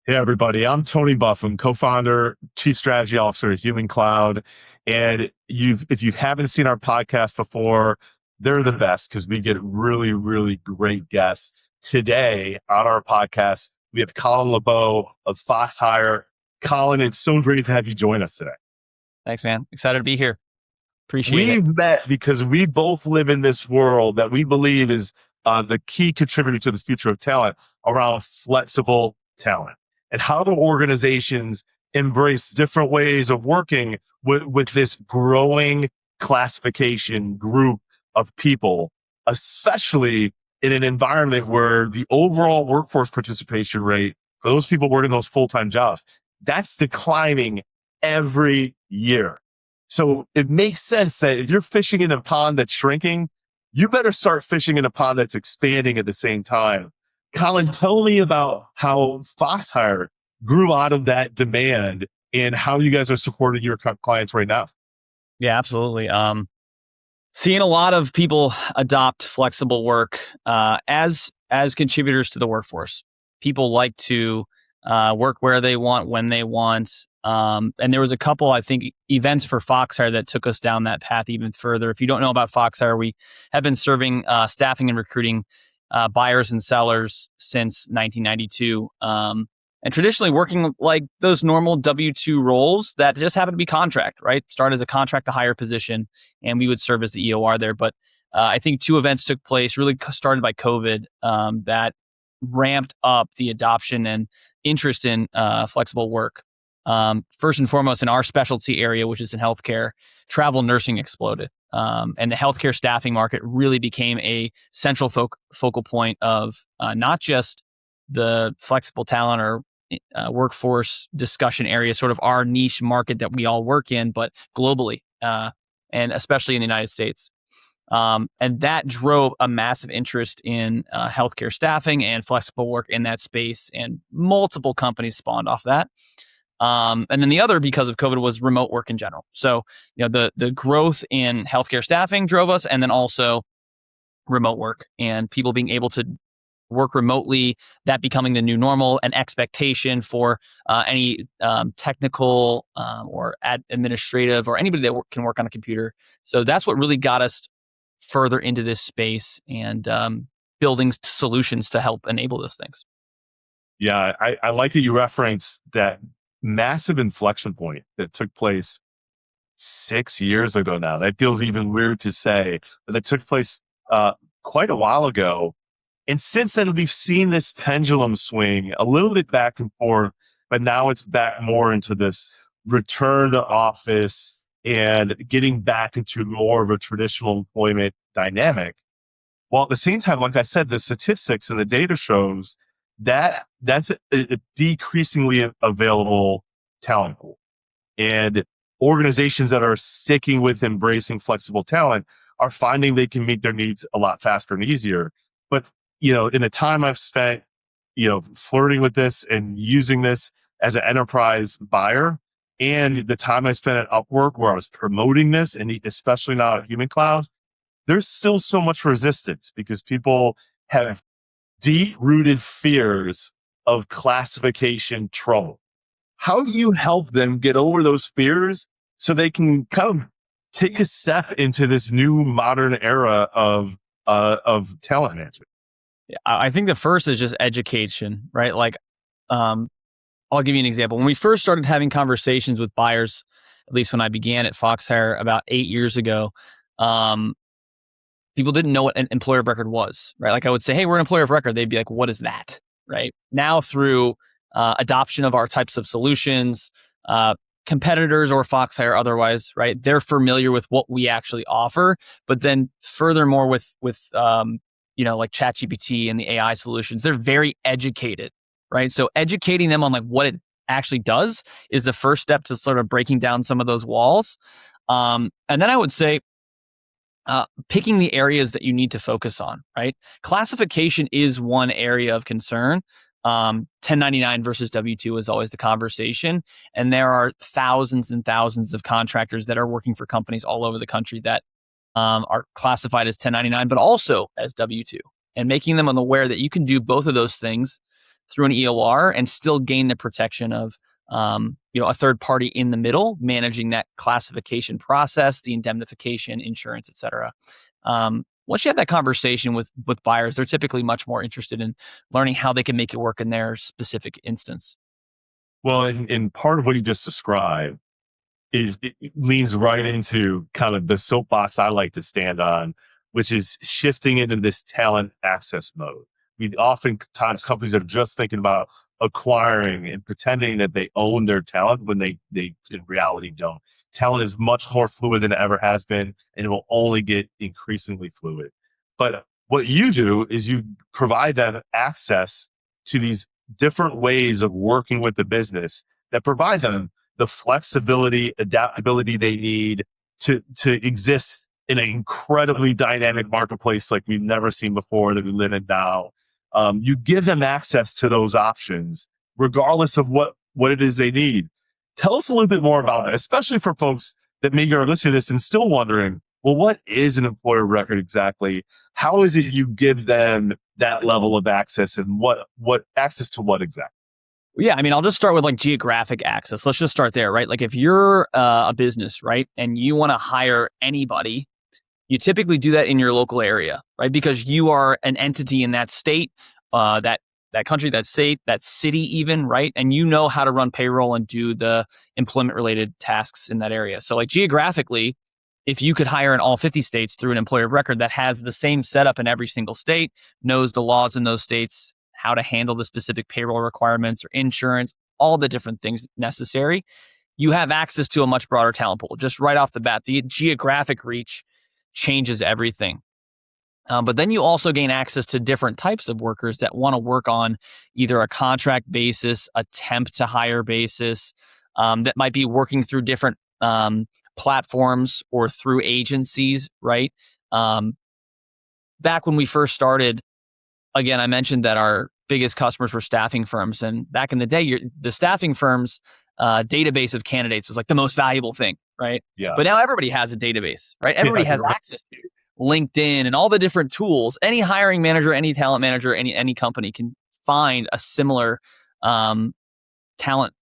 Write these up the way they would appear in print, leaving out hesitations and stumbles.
Hey, everybody. I'm Tony Buffum, co-founder, chief strategy officer at Human Cloud. And if you haven't seen our podcast before, they're the best because we get really, really great guests. Today on our podcast, we have Colin LaBeau of FoxHire. Colin, it's so great to have you join us today. Thanks, man. Excited to be here. Appreciate it. We've met because we both live in this world that we believe is the key contributor to the future of talent around flexible talent and how do organizations embrace different ways of working with this growing classification group of people, especially in an environment where the overall workforce participation rate for those people working those full-time jobs, that's declining every year. So it makes sense that if you're fishing in a pond that's shrinking, you better start fishing in a pond that's expanding at the same time. Colin, tell me about how FoxHire grew out of that demand and how you guys are supporting your clients right now. Yeah, absolutely. Seeing a lot of people adopt flexible work as contributors to the workforce. People like to work where they want, when they want. And there was a couple, I think, events for FoxHire that took us down that path even further. If you don't know about FoxHire, we have been serving staffing and recruiting buyers and sellers since 1992. And traditionally working like those normal W-2 roles that just happen to be contract, right? Start as a contract to hire position, and we would serve as the EOR there. But I think two events took place, really started by COVID, that ramped up the adoption and interest in flexible work. First and foremost, in our specialty area, which is in healthcare, travel nursing exploded. And the healthcare staffing market really became a central focal point of not just the flexible talent or workforce discussion area, sort of our niche market that we all work in, but globally, and especially in the United States. And that drove a massive interest in healthcare staffing and flexible work in that space, and multiple companies spawned off that. And then the other, because of COVID, was remote work in general. So, the growth in healthcare staffing drove us, and then also remote work and people being able to work remotely, that becoming the new normal, an expectation for any technical or administrative or anybody that can work on a computer. So that's what really got us further into this space and building solutions to help enable those things. Yeah, I like that you referenced that massive inflection point that took place 6 years ago now. That feels even weird to say, but that took place quite a while ago. And since then, we've seen this pendulum swing a little bit back and forth, but now it's back more into this return to office and getting back into more of a traditional employment dynamic. While at the same time, like I said, the statistics and the data shows that that's a decreasingly available talent pool. And organizations that are sticking with embracing flexible talent are finding they can meet their needs a lot faster and easier. But in the time I've spent, flirting with this and using this as an enterprise buyer, and the time I spent at Upwork where I was promoting this, and especially now at Human Cloud, there's still so much resistance because people have deep-rooted fears of classification trouble. How do you help them get over those fears so they can kind of take a step into this new modern era of talent management? Yeah, I think the first is just education, right? Like, I'll give you an example. When we first started having conversations with buyers, at least when I began at FoxHire about 8 years ago, people didn't know what an employer of record was, right? Like I would say, hey, we're an employer of record. They'd be like, what is that, right? Now through adoption of our types of solutions, competitors or FoxHire otherwise, right? They're familiar with what we actually offer, but then furthermore with like ChatGPT and the AI solutions, they're very educated, right? So educating them on like what it actually does is the first step to sort of breaking down some of those walls. And then I would say, picking the areas that you need to focus on, right? Classification is one area of concern. 1099 versus W-2 is always the conversation. And there are thousands and thousands of contractors that are working for companies all over the country that are classified as 1099, but also as W-2, and making them aware that you can do both of those things through an EOR and still gain the protection of a third party in the middle managing that classification process, the indemnification, insurance, et cetera. Once you have that conversation with buyers, they're typically much more interested in learning how they can make it work in their specific instance. Well, in part of what you just described it leans right into kind of the soapbox I like to stand on, which is shifting into this talent access mode. I mean, oftentimes companies are just thinking about acquiring and pretending that they own their talent when they in reality don't. Talent is much more fluid than it ever has been, and it will only get increasingly fluid. But what you do is you provide them access to these different ways of working with the business that provide them the flexibility, adaptability they need to exist in an incredibly dynamic marketplace like we've never seen before that we live in now. You give them access to those options, regardless of what it is they need. Tell us a little bit more about that, especially for folks that maybe are listening to this and still wondering, well, what is an employer record exactly? How is it you give them that level of access, and what access to what exactly? Yeah, I mean, I'll just start with like geographic access. Let's just start there, right? Like if you're a business, right, and you want to hire anybody, you typically do that in your local area, right? Because you are an entity in that state, that country, that state, that city even, right? And you know how to run payroll and do the employment related tasks in that area. So like geographically, if you could hire in all 50 states through an employer of record that has the same setup in every single state, knows the laws in those states, how to handle the specific payroll requirements or insurance, all the different things necessary, you have access to a much broader talent pool. Just right off the bat, the geographic reach changes everything. But then you also gain access to different types of workers that want to work on either a contract basis, a temp to hire basis, that might be working through different platforms or through agencies, right? Back when we first started, again, I mentioned that our biggest customers were staffing firms. And back in the day, the staffing firms database of candidates was like the most valuable thing, right? Yeah. But now everybody has a database, right? Everybody has access to LinkedIn and all the different tools. Any hiring manager, any talent manager, any company can find a similar talent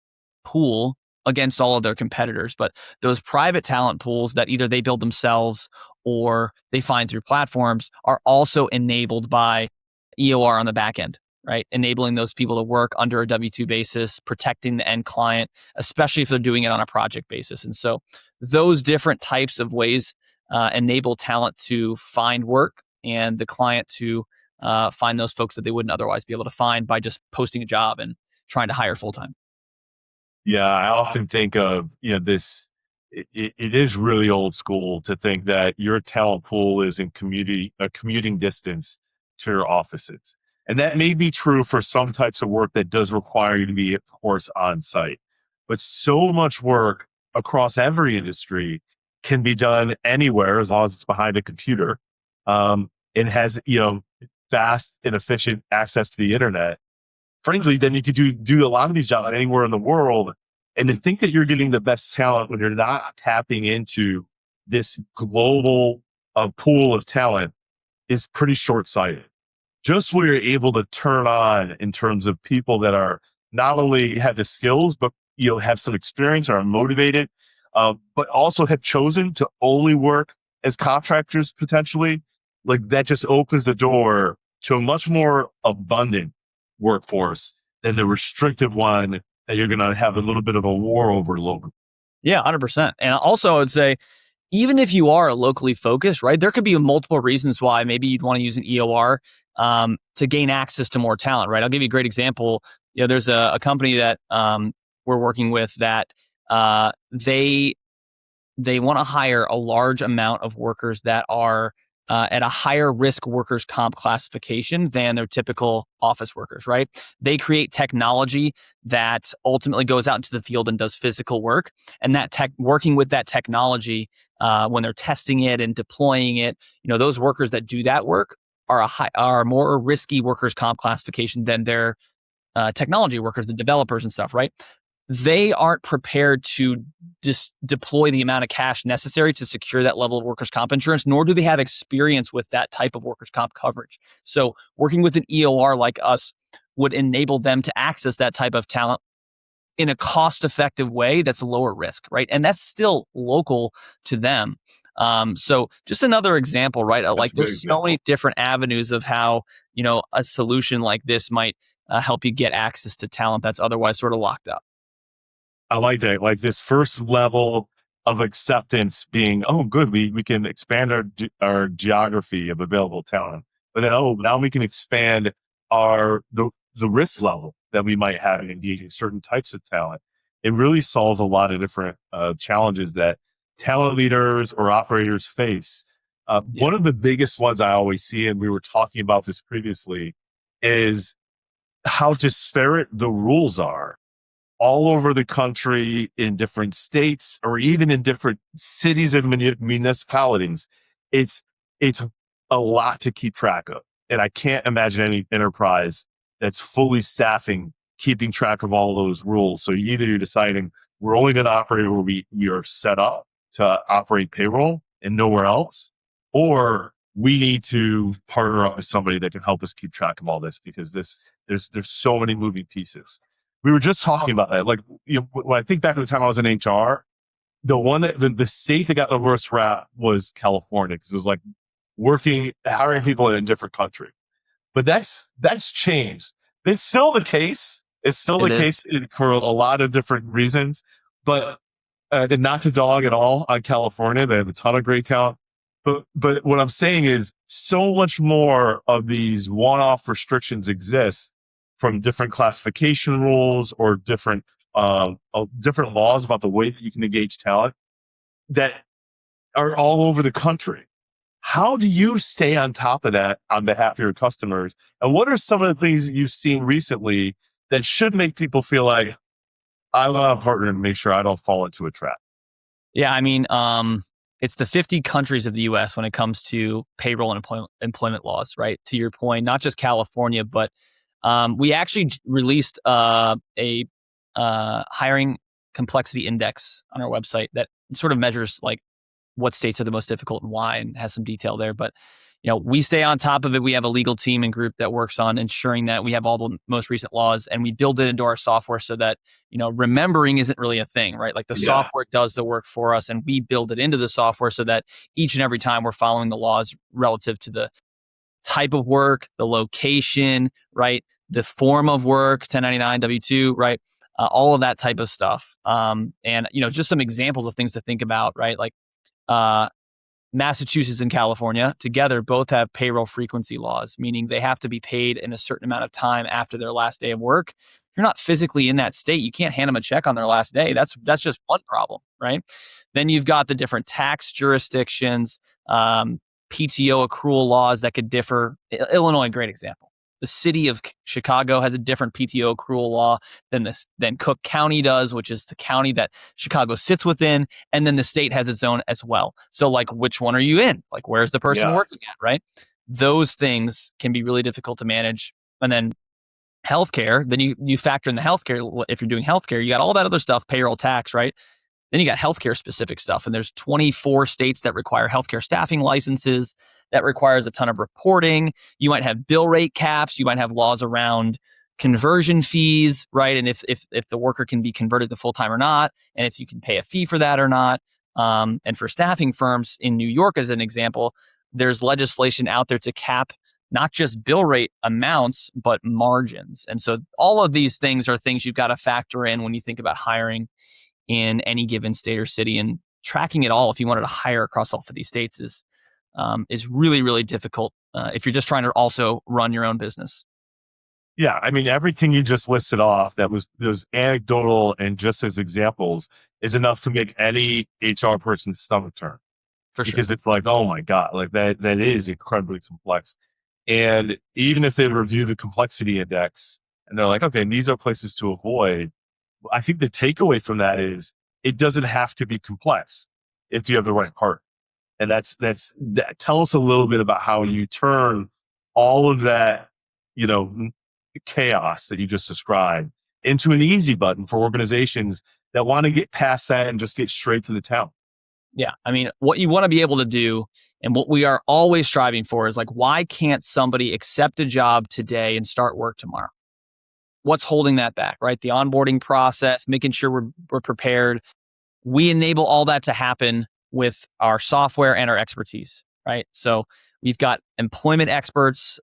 pool against all of their competitors. But those private talent pools that either they build themselves or they find through platforms are also enabled by EOR on the back end, right? Enabling those people to work under a W-2 basis, protecting the end client, especially if they're doing it on a project basis. And so those different types of ways enable talent to find work and the client to find those folks that they wouldn't otherwise be able to find by just posting a job and trying to hire full-time. Yeah, I often think of, this, it is really old school to think that your talent pool is in commuting distance to your offices. And that may be true for some types of work that does require you to be, of course, on site. But so much work across every industry can be done anywhere as long as it's behind a computer, and has, fast and efficient access to the internet. Frankly, then you could do a lot of these jobs anywhere in the world. And to think that you're getting the best talent when you're not tapping into this global pool of talent is pretty short-sighted. Just what you're able to turn on in terms of people that are not only have the skills, but have some experience, are motivated, but also have chosen to only work as contractors potentially. Like that just opens the door to a much more abundant workforce than the restrictive one that you're going to have a little bit of a war over locally. Yeah, 100%. And also I would say, even if you are locally focused, right, there could be multiple reasons why maybe you'd want to use an EOR to gain access to more talent, right? I'll give you a great example. There's a company that we're working with that they want to hire a large amount of workers that are at a higher risk workers' comp classification than their typical office workers, right? They create technology that ultimately goes out into the field and does physical work. And that working with that technology, when they're testing it and deploying it, those workers that do that work are more risky workers' comp classification than their technology workers, the developers and stuff, right? They aren't prepared to just deploy the amount of cash necessary to secure that level of workers' comp insurance, nor do they have experience with that type of workers' comp coverage. So working with an EOR like us, would enable them to access that type of talent in a cost-effective way that's lower risk, right? And that's still local to them. So just another example, right? That's Like a good there's so many example. different avenues of how, a solution like this might help you get access to talent that's otherwise sort of locked up. I like that. Like this first level of acceptance being, oh, good, we can expand our geography of available talent. But then, oh, now we can expand the risk level that we might have in engaging certain types of talent. It really solves a lot of different challenges that talent leaders or operators face. Yeah. One of the biggest ones I always see, and we were talking about this previously, is how disparate the rules are all over the country in different states or even in different cities and municipalities. It's, it's a lot to keep track of. And I can't imagine any enterprise that's fully staffing, keeping track of all those rules. So either you're deciding we're only going to operate where we are set up to operate payroll and nowhere else, or we need to partner up with somebody that can help us keep track of all this because there's so many moving pieces. We were just talking about that. Like, when I think back to the time I was in HR, the state that got the worst rap was California because it was like hiring people in a different country. But that's changed. It's still the case. It's still the It is. case for a lot of different reasons. But and not to dog at all on California, they have a ton of great talent. But what I'm saying is, so much more of these one-off restrictions exist from different classification rules or different laws about the way that you can engage talent that are all over the country. How do you stay on top of that on behalf of your customers? And what are some of the things that you've seen recently that should make people feel like I want to partner and make sure I don't fall into a trap? Yeah, I mean, it's the 50 countries of the U.S. when it comes to payroll and employment laws, right? To your point, not just California, but we actually released a hiring complexity index on our website that sort of measures like what states are the most difficult and why, and has some detail there. But we stay on top of it. We have a legal team and group that works on ensuring that we have all the most recent laws, and we build it into our software so that remembering isn't really a thing, right? Like the Yeah. software does the work for us, and we build it into the software so that each and every time we're following the laws relative to the type of work, the location, right? The form of work, 1099, W-2, right? All of that type of stuff. And just some examples of things to think about, right? Like uh, Massachusetts and California together both have payroll frequency laws, meaning they have to be paid in a certain amount of time after their last day of work. If you're not physically in that state, you can't hand them a check on their last day. That's just one problem, right? Then you've got the different tax jurisdictions, PTO accrual laws that could differ. Illinois, great example. The city of Chicago has a different PTO accrual law than Cook County does, which is the county that Chicago sits within. And then the state has its own as well. So like, which one are you in? Like, where's the person Yeah. working at, right? Those things can be really difficult to manage. And then healthcare, then you factor in the healthcare. If you're doing healthcare, you got all that other stuff, payroll, tax, right? Then you got healthcare specific stuff. And there's 24 states that require healthcare staffing licenses. That requires a ton of reporting. You might have bill rate caps. You might have laws around conversion fees, right? And if the worker can be converted to full-time or not, and if you can pay a fee for that or not. And for staffing firms in New York, as an example, there's legislation out there to cap not just bill rate amounts, but margins. And so all of these things are things you've got to factor in when you think about hiring in any given state or city, and tracking it all if you wanted to hire across all 50 states is really, really difficult if you're just trying to also run your own business. Yeah. I mean, everything you just listed off that was those anecdotal and just as examples is enough to make any HR person's stomach turn For sure. because it's like, oh my God, like that is incredibly complex. And even if they review the complexity index and they're like, okay, these are places to avoid. I think the takeaway from that is it doesn't have to be complex if you have the right partner. And that's that. Tell us a little bit about how you turn all of that, chaos that you just described into an easy button for organizations that want to get past that and just get straight to the town. Yeah. I mean, what you want to be able to do and what we are always striving for is like, why can't somebody accept a job today and start work tomorrow? what's holding that back, right? The onboarding process, making sure we're prepared. We enable all that to happen with our software and our expertise, right? So we've got employment experts.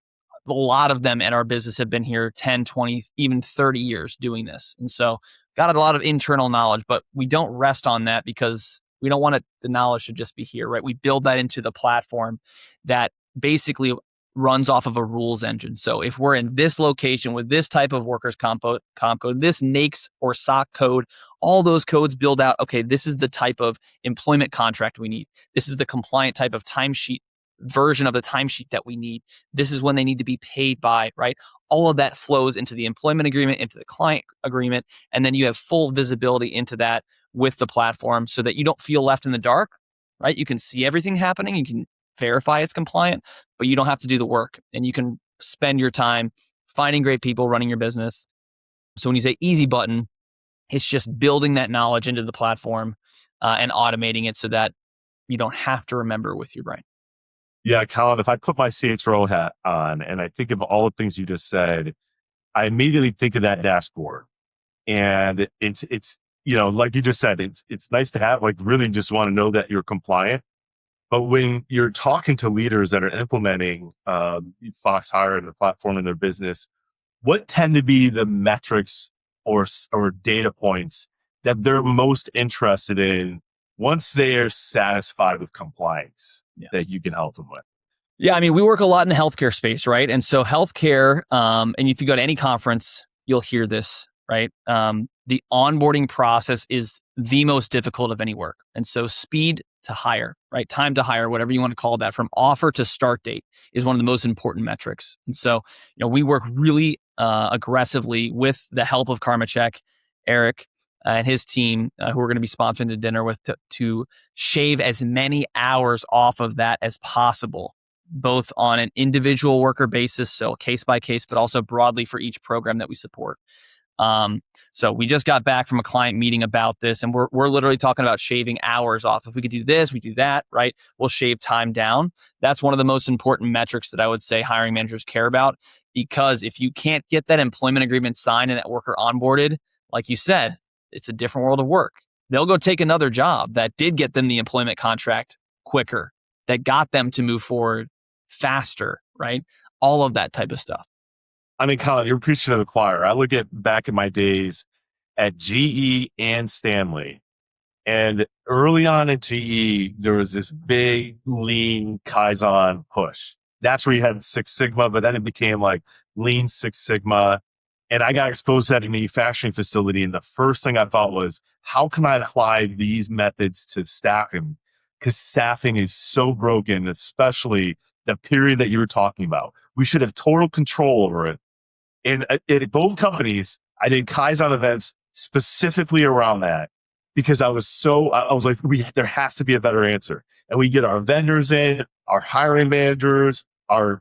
A lot of them in our business have been here 10, 20, even 30 years doing this. And so got a lot of internal knowledge, but we don't rest on that because we don't want the knowledge to just be here, right? We build that into the platform that basically runs off of a rules engine. So if we're in this location with this type of workers' comp code, this NAICS or SOC code, all those codes build out, okay, this is the type of employment contract we need. This is the compliant type of timesheet version of the timesheet that we need. This is when they need to be paid by, right? All of that flows into the employment agreement, into the client agreement, and then you have full visibility into that with the platform so that you don't feel left in the dark, right? You can see everything happening. You can verify it's compliant, but you don't have to do the work, and you can spend your time finding great people running your business. So when you say easy button, it's just building that knowledge into the platform and automating it so that you don't have to remember with your brain. Yeah, Colin, if I put my CHRO hat on and I think of all the things you just said, I immediately think of that dashboard. And it's like you just said, it's nice to have, like, really just want to know that you're compliant. But when you're talking to leaders that are implementing FoxHire and the platform in their business, what tend to be the metrics or data points that they're most interested in once they are satisfied with compliance that you can help them with? Yeah, I mean, we work a lot in the healthcare space, right? And so healthcare, and if you go to any conference, you'll hear this, right? The onboarding process is the most difficult of any work. And so speed to hire, right? Time to hire, whatever you want to call that, from offer to start date is one of the most important metrics. And so, we work really aggressively with the help of KarmaCheck, Eric, and his team, who we're going to be sponsoring the dinner with, to shave as many hours off of that as possible, both on an individual worker basis, so case by case, but also broadly for each program that we support. So we just got back from a client meeting about this, and we're literally talking about shaving hours off. If we could do this, we do that, right? We'll shave time down. That's one of the most important metrics that I would say hiring managers care about, because if you can't get that employment agreement signed and that worker onboarded, like you said, it's a different world of work. They'll go take another job that did get them the employment contract quicker, that got them to move forward faster, right? All of that type of stuff. I mean, Colin, you're preaching to the choir. I look back at my days at GE and Stanley. And early on at GE, there was this big, lean Kaizen push. That's where you had Six Sigma, but then it became like Lean Six Sigma. And I got exposed to that in a manufacturing facility. And the first thing I thought was, how can I apply these methods to staffing? Because staffing is so broken, especially the period that you were talking about. We should have total control over it. And at both companies, I did Kaizen events specifically around that, because I was like, there has to be a better answer. And we get our vendors in, our hiring managers, our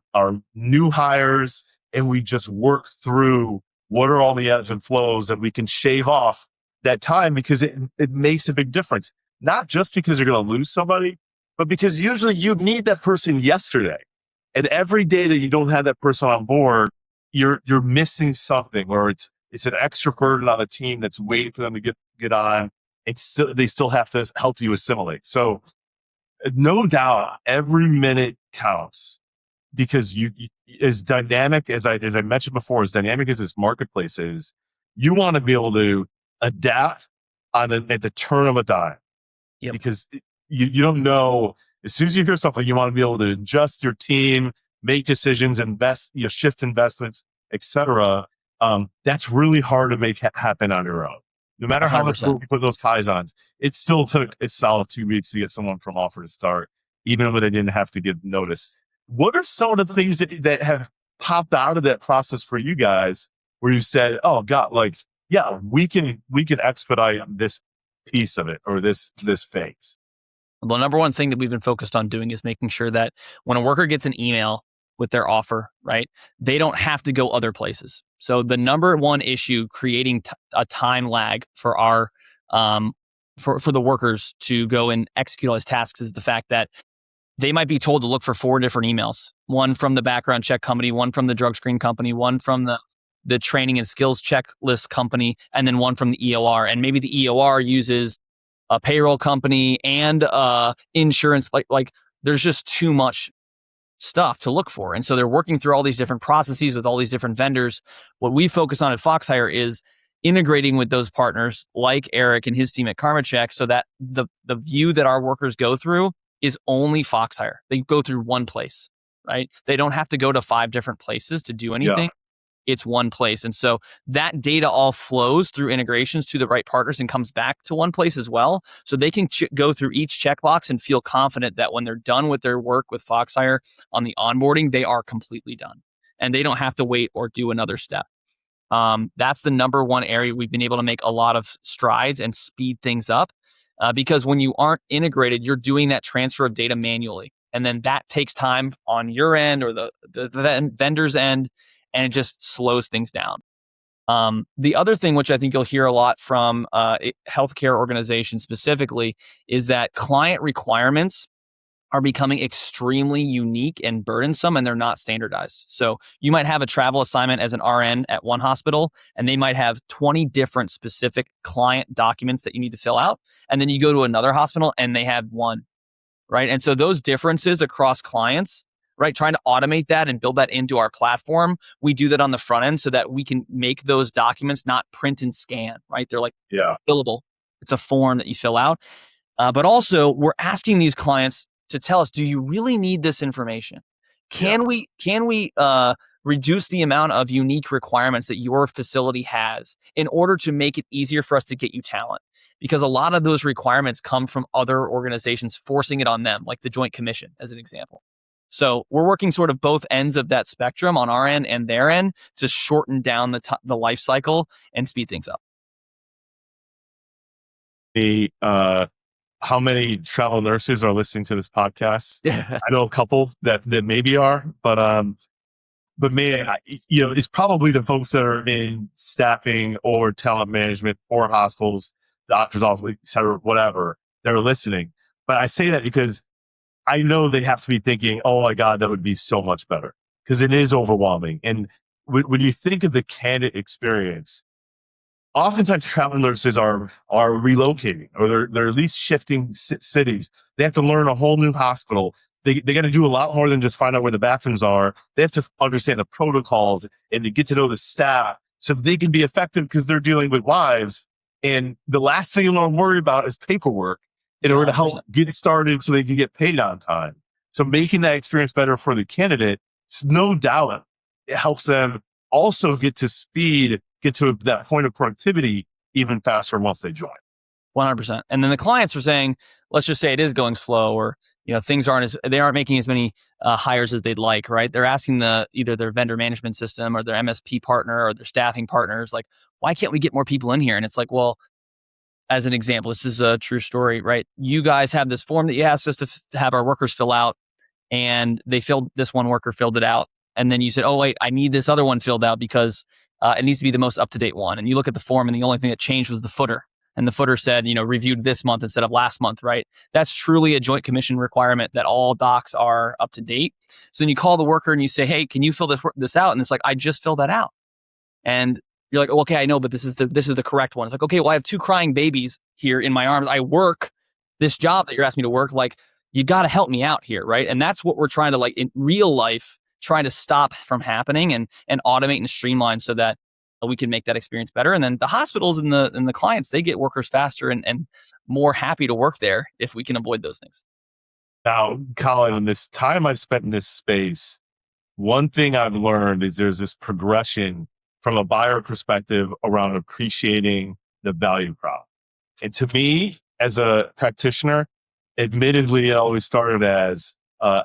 new hires, and we just work through what are all the ebbs and flows that we can shave off that time, because it makes a big difference. Not just because you're going to lose somebody, but because usually you need that person yesterday. And every day that you don't have that person on board, you're missing something, or it's an extra burden on the team that's waiting for them to get on. They still have to help you assimilate. So no doubt, every minute counts, because you as dynamic as I mentioned before, as dynamic as this marketplace is, you want to be able to adapt at the turn of a dime. Yep. Because you don't know, as soon as you hear something, you want to be able to adjust your team, make decisions, invest, shift investments, etc. That's really hard to make happen on your own. No matter how much work you put those Kaizens, it still took a solid 2 weeks to get someone from offer to start, even when they didn't have to give notice. What are some of the things that have popped out of that process for you guys, where you said, "Oh God, like, yeah, we can expedite this piece of it, or this phase"? The number one thing that we've been focused on doing is making sure that when a worker gets an email with their offer, right, they don't have to go other places. So the number one issue creating a time lag for our for the workers to go and execute all these tasks is the fact that they might be told to look for 4 different emails: one from the background check company, one from the drug screen company, one from the the training and skills checklist company, and then one from the EOR. And maybe the EOR uses a payroll company and insurance. Like there's just too much stuff to look for. And so they're working through all these different processes with all these different vendors. What we focus on at FoxHire is integrating with those partners like Eric and his team at KarmaCheck, so that the view that our workers go through is only FoxHire. They go through one place, right? They don't have to go to 5 different places to do anything. Yeah. It's one place. And so that data all flows through integrations to the right partners and comes back to one place as well. So they can go through each checkbox and feel confident that when they're done with their work with FoxHire on the onboarding, they are completely done and they don't have to wait or do another step. That's the number one area we've been able to make a lot of strides and speed things up, because when you aren't integrated, you're doing that transfer of data manually. And then that takes time on your end or the vendor's end, and it just slows things down. The other thing, which I think you'll hear a lot from healthcare organizations specifically, is that client requirements are becoming extremely unique and burdensome, and they're not standardized. So you might have a travel assignment as an RN at one hospital, and they might have 20 different specific client documents that you need to fill out. And then you go to another hospital and they have one, right? And so those differences across clients, right? Trying to automate that and build that into our platform. We do that on the front end so that we can make those documents not print and scan, right? They're like fillable. It's a form that you fill out. But also we're asking these clients to tell us, do you really need this information? Can we reduce the amount of unique requirements that your facility has in order to make it easier for us to get you talent? Because a lot of those requirements come from other organizations forcing it on them, like the Joint Commission as an example. So we're working sort of both ends of that spectrum on our end and their end to shorten down the life cycle and speed things up. How many travel nurses are listening to this podcast? Yeah. I know a couple that maybe are, but man, it's probably the folks that are in staffing or talent management or hospitals, doctors' office, et cetera, whatever, that are listening. But I say that because I know they have to be thinking, oh my God, that would be so much better, because it is overwhelming. And when you think of the candidate experience, oftentimes travel nurses are relocating, or they're at least shifting cities. They have to learn a whole new hospital. They got to do a lot more than just find out where the bathrooms are. They have to understand the protocols and to get to know the staff so they can be effective, because they're dealing with lives. And the last thing you want to worry about is paperwork in order to help get started so they can get paid on time. So making that experience better for the candidate, it's no doubt it helps them also get to speed, get to that point of productivity even faster once they join. 100%. And then the clients are saying, let's just say it is going slow, or things they aren't making as many hires as they'd like, right? They're asking either their vendor management system or their MSP partner or their staffing partners, like, why can't we get more people in here? And it's like, well, as an example, this is a true story, right? You guys have this form that you asked us to have our workers fill out, and this one worker filled it out. And then you said, oh, wait, I need this other one filled out because it needs to be the most up-to-date one. And you look at the form, and the only thing that changed was the footer. And the footer said, reviewed this month instead of last month, right? That's truly a Joint Commission requirement that all docs are up to date. So then you call the worker and you say, hey, can you fill this out? And it's like, I just filled that out. And you're like, oh, okay, I know, but this is the correct one. It's like, okay, well, I have 2 crying babies here in my arms. I work this job that you're asking me to work. Like, you got to help me out here, right? And that's what we're trying to, like, in real life, trying to stop from happening and automate and streamline so that we can make that experience better. And then the hospitals and the clients, they get workers faster and more happy to work there if we can avoid those things. Now, Colin, in this time I've spent in this space, one thing I've learned is there's this progression from a buyer perspective around appreciating the value prop. And to me, as a practitioner, admittedly, it always started as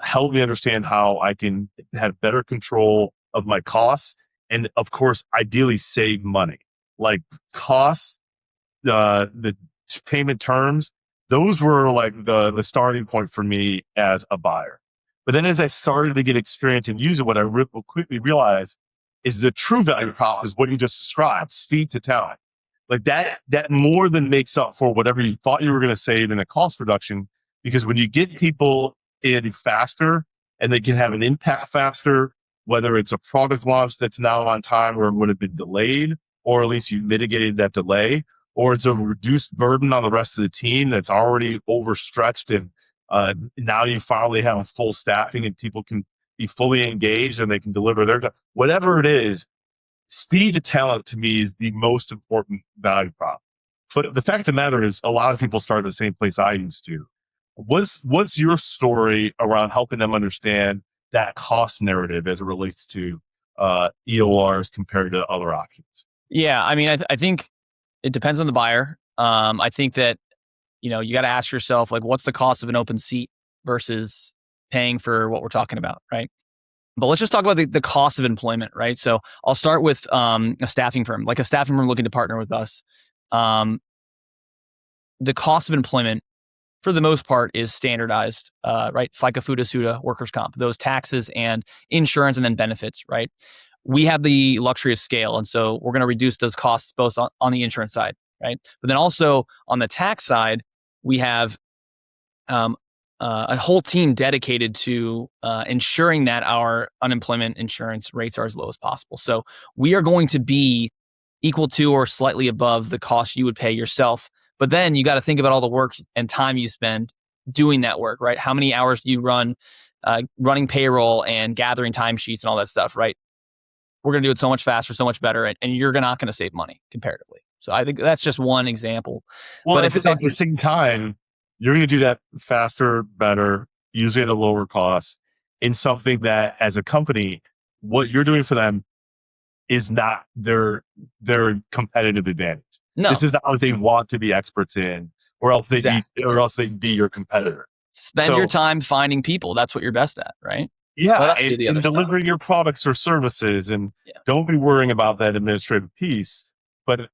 help me understand how I can have better control of my costs. And of course, ideally save money. Like costs, the payment terms, those were like the starting point for me as a buyer. But then as I started to get experience and use it, what I quickly realized is the true value prop is what you just described, speed to talent. Like that more than makes up for whatever you thought you were going to save in a cost reduction. Because when you get people in faster and they can have an impact faster, whether it's a product launch that's now on time or would have been delayed, or at least you mitigated that delay, or it's a reduced burden on the rest of the team that's already overstretched. And now you finally have full staffing and people can be fully engaged and they can deliver their, whatever it is. Speed to talent to me is the most important value prop. But the fact of the matter is, a lot of people start at the same place I used to. What's your story around helping them understand that cost narrative as it relates to EORs compared to other options? Yeah, I mean, I think it depends on the buyer. I think that, you got to ask yourself, like, what's the cost of an open seat versus paying for what we're talking about, right? But let's just talk about the cost of employment, right? So I'll start with a staffing firm, like a staffing firm looking to partner with us. The cost of employment, for the most part, is standardized, right? FICA, FUTA, SUTA, workers' comp, those taxes and insurance, and then benefits, right? We have the luxury of scale, and so we're going to reduce those costs both on the insurance side, right? But then also on the tax side, we have a whole team dedicated to ensuring that our unemployment insurance rates are as low as possible. So we are going to be equal to or slightly above the cost you would pay yourself. But then you got to think about all the work and time you spend doing that work, right? How many hours do you run running payroll and gathering timesheets and all that stuff, right? We're going to do it so much faster, so much better, and you're not going to save money comparatively. So I think that's just one example. Well, But if it's at the same time, you're going to do that faster, better, usually at a lower cost, in something that, as a company, what you're doing for them is not their competitive advantage. No, this is not what they want to be experts in, or else they'd be your competitor. Spend your time finding people. That's what you're best at, right? Yeah, and delivering your products or services, and don't be worrying about that administrative piece. But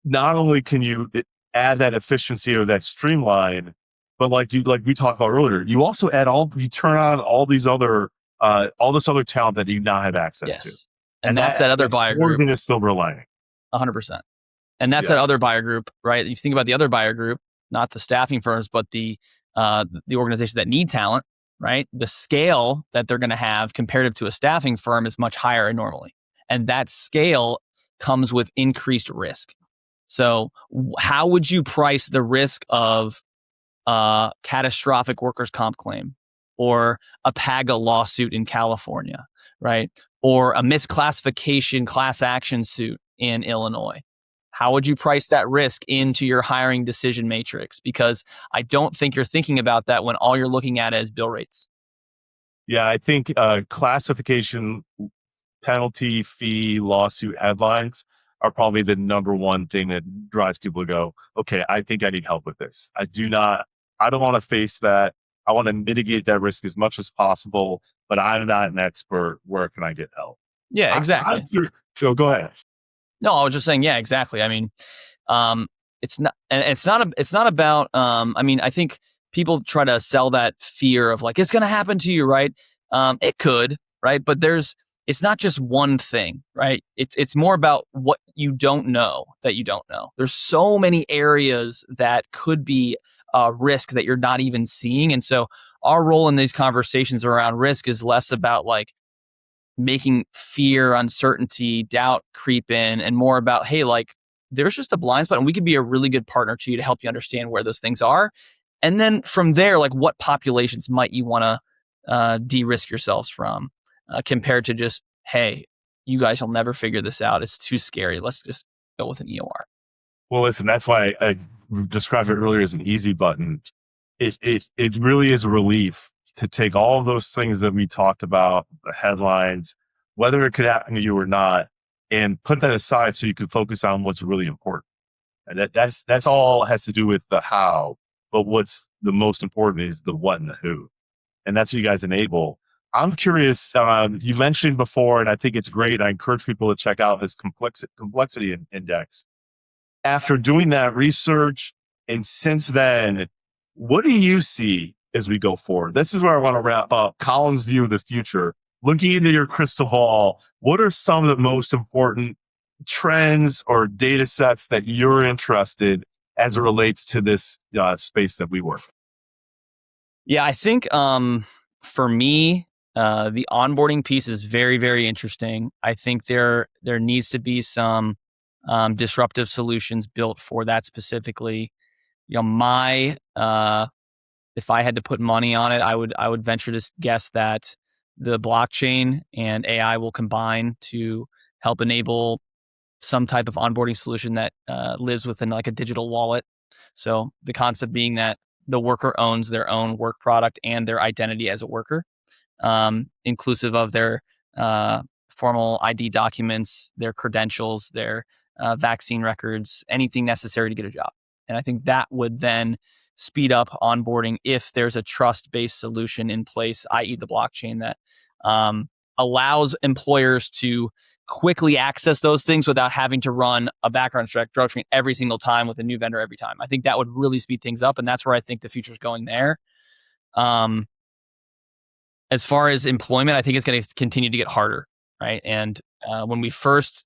not only can you add that efficiency or that streamline, but like we talked about earlier, you also you turn on all this other talent that you now have access to, and that's that other buyer group. More than a silver lining. 100%, and that's that other buyer group, right? You think about the other buyer group, not the staffing firms, but the organizations that need talent. Right? The scale that they're going to have comparative to a staffing firm is much higher normally. And that scale comes with increased risk. So how would you price the risk of a catastrophic workers' comp claim, or a PAGA lawsuit in California, right? Or a misclassification class action suit in Illinois? How would you price that risk into your hiring decision matrix? Because I don't think you're thinking about that when all you're looking at is bill rates. Yeah, I think classification, penalty, fee, lawsuit headlines are probably the number one thing that drives people to go, okay, I think I need help with this. I don't want to face that. I want to mitigate that risk as much as possible, but I'm not an expert. Where can I get help? Yeah, exactly. So go ahead. No, I was just saying, yeah, exactly. I mean, it's not about, I mean, I think people try to sell that fear of like, it's going to happen to you, right? It could, right? But it's not just one thing, right? It's more about what you don't know that you don't know. There's so many areas that could be a risk that you're not even seeing. And so our role in these conversations around risk is less about like making fear, uncertainty, doubt creep in, and more about, hey, like there's just a blind spot and we could be a really good partner to you to help you understand where those things are. And then from there, like what populations might you want to de-risk yourselves from compared to just, hey, you guys will never figure this out. It's too scary. Let's just go with an EOR. Well, listen, that's why I described it earlier as an easy button. It really is a relief to take all of those things that we talked about, the headlines, whether it could happen to you or not, and put that aside so you can focus on what's really important. And that's all has to do with the how, but what's the most important is the what and the who. And that's what you guys enable. I'm curious, you mentioned before, and I think it's great. I encourage people to check out this complexity index. After doing that research, and since then, what do you see as we go forward? This is where I want to wrap up Colin's view of the future. Looking into your crystal ball, what are some of the most important trends or data sets that you're interested as it relates to this space that we work in? Yeah, I think for me, The onboarding piece is very, very interesting. I think there needs to be some disruptive solutions built for that specifically. My if I had to put money on it, I would venture to guess that the blockchain and AI will combine to help enable some type of onboarding solution that lives within like a digital wallet. So the concept being that the worker owns their own work product and their identity as a worker, inclusive of their formal ID documents, their credentials, their vaccine records, anything necessary to get a job. And I think that would then speed up onboarding if there's a trust-based solution in place, i.e. the blockchain that allows employers to quickly access those things without having to run a background check, drug screen every single time with a new vendor every time. I think that would really speed things up, and that's where I think the future's going there. As far as employment, I think it's going to continue to get harder, right? And when we first,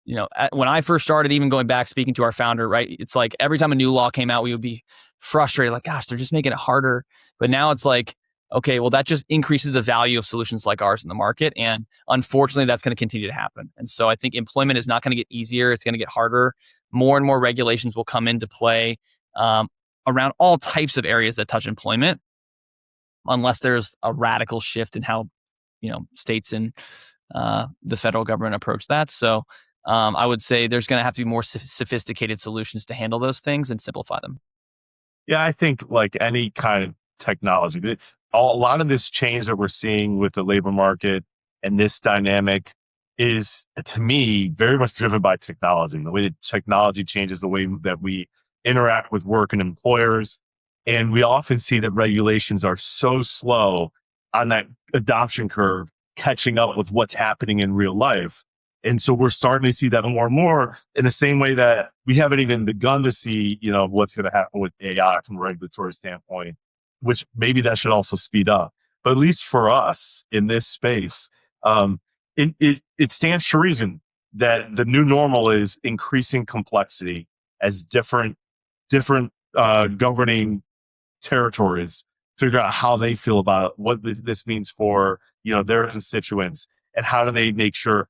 when I first started, even going back, speaking to our founder, right? It's like every time a new law came out, we would be frustrated, like, gosh, they're just making it harder. But now it's like, okay, well, that just increases the value of solutions like ours in the market. And unfortunately, that's going to continue to happen. And so I think employment is not going to get easier. It's going to get harder. More and more regulations will come into play around all types of areas that touch employment, unless there's a radical shift in how, states and the federal government approach that. So I would say there's going to have to be more sophisticated solutions to handle those things and simplify them. Yeah, I think like any kind of technology, a lot of this change that we're seeing with the labor market and this dynamic is, to me, very much driven by technology. The way that technology changes the way that we interact with work and employers. And we often see that regulations are so slow on that adoption curve, catching up with what's happening in real life. And so we're starting to see that more and more, in the same way that we haven't even begun to see, what's going to happen with AI from a regulatory standpoint, which maybe that should also speed up. But at least for us in this space, it stands to reason that the new normal is increasing complexity as different governing territories figure out how they feel about what this means for their constituents, and how do they make sure,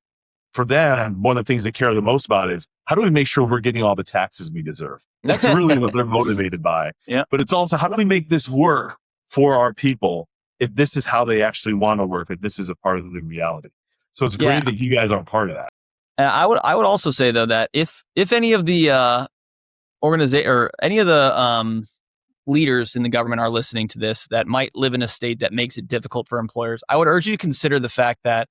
for them, one of the things they care the most about is how do we make sure we're getting all the taxes we deserve. That's really what they're motivated by. Yeah. But it's also, how do we make this work for our people if this is how they actually want to work, if this is a part of the reality. So it's great that you guys are part of that. I would also say, though, that if any of the organization or any of the leaders in the government are listening to this that might live in a state that makes it difficult for employers, I would urge you to consider the fact that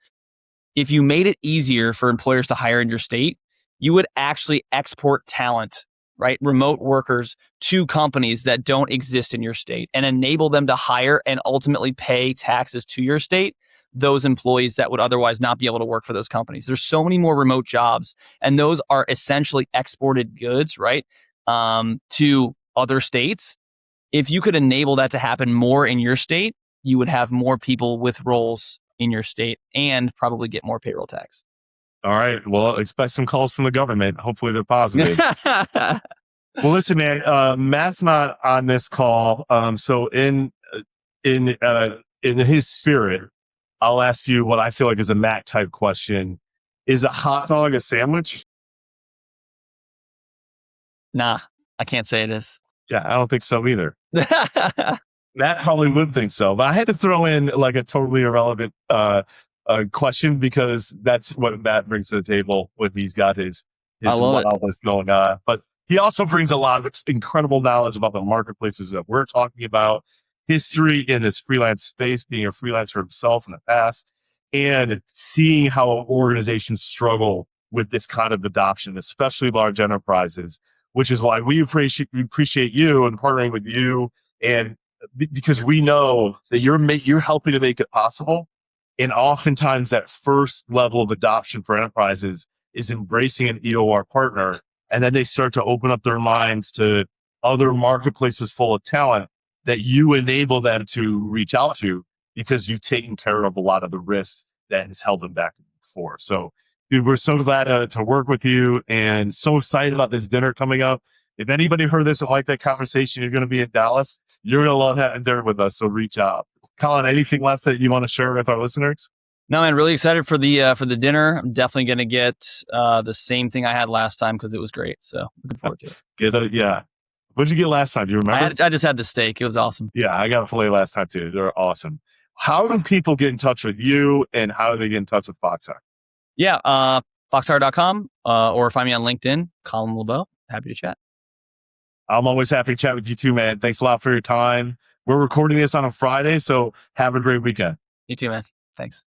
if you made it easier for employers to hire in your state, you would actually export talent, right? Remote workers to companies that don't exist in your state, and enable them to hire and ultimately pay taxes to your state, those employees that would otherwise not be able to work for those companies. There's so many more remote jobs, and those are essentially exported goods, right? To other states. If you could enable that to happen more in your state, you would have more people with roles in your state and probably get more payroll tax. All right. Well, expect some calls from the government. Hopefully they're positive. Well, listen, man, Matt's not on this call. So in his spirit, I'll ask you what I feel like is a Matt type question. Is a hot dog a sandwich? Nah, I can't say it is. Yeah, I don't think so either. Matt probably would think so, but I had to throw in like a totally irrelevant question, because that's what Matt brings to the table when he's got his wildness going on. But he also brings a lot of incredible knowledge about the marketplaces that we're talking about, history in this freelance space, being a freelancer himself in the past, and seeing how organizations struggle with this kind of adoption, especially large enterprises, which is why we appreciate you and partnering with you, and because we know that you're helping to make it possible. And oftentimes that first level of adoption for enterprises is embracing an EOR partner. And then they start to open up their minds to other marketplaces full of talent that you enable them to reach out to, because you've taken care of a lot of the risks that has held them back before. So, dude, we're so glad to work with you, and so excited about this dinner coming up. If anybody heard this and liked that conversation, you're going to be in Dallas, you're going to love having dinner with us. So reach out. Colin, anything left that you want to share with our listeners? No, man, really excited for the dinner. I'm definitely going to get the same thing I had last time because it was great. So looking forward to it. Yeah. What did you get last time? Do you remember? I just had the steak. It was awesome. Yeah, I got a filet last time too. They're awesome. How do people get in touch with you, and how do they get in touch with FoxHire? Yeah, FoxHire.com or find me on LinkedIn, Colin LaBeau. Happy to chat. I'm always happy to chat with you too, man. Thanks a lot for your time. We're recording this on a Friday, so have a great weekend. You too, man. Thanks.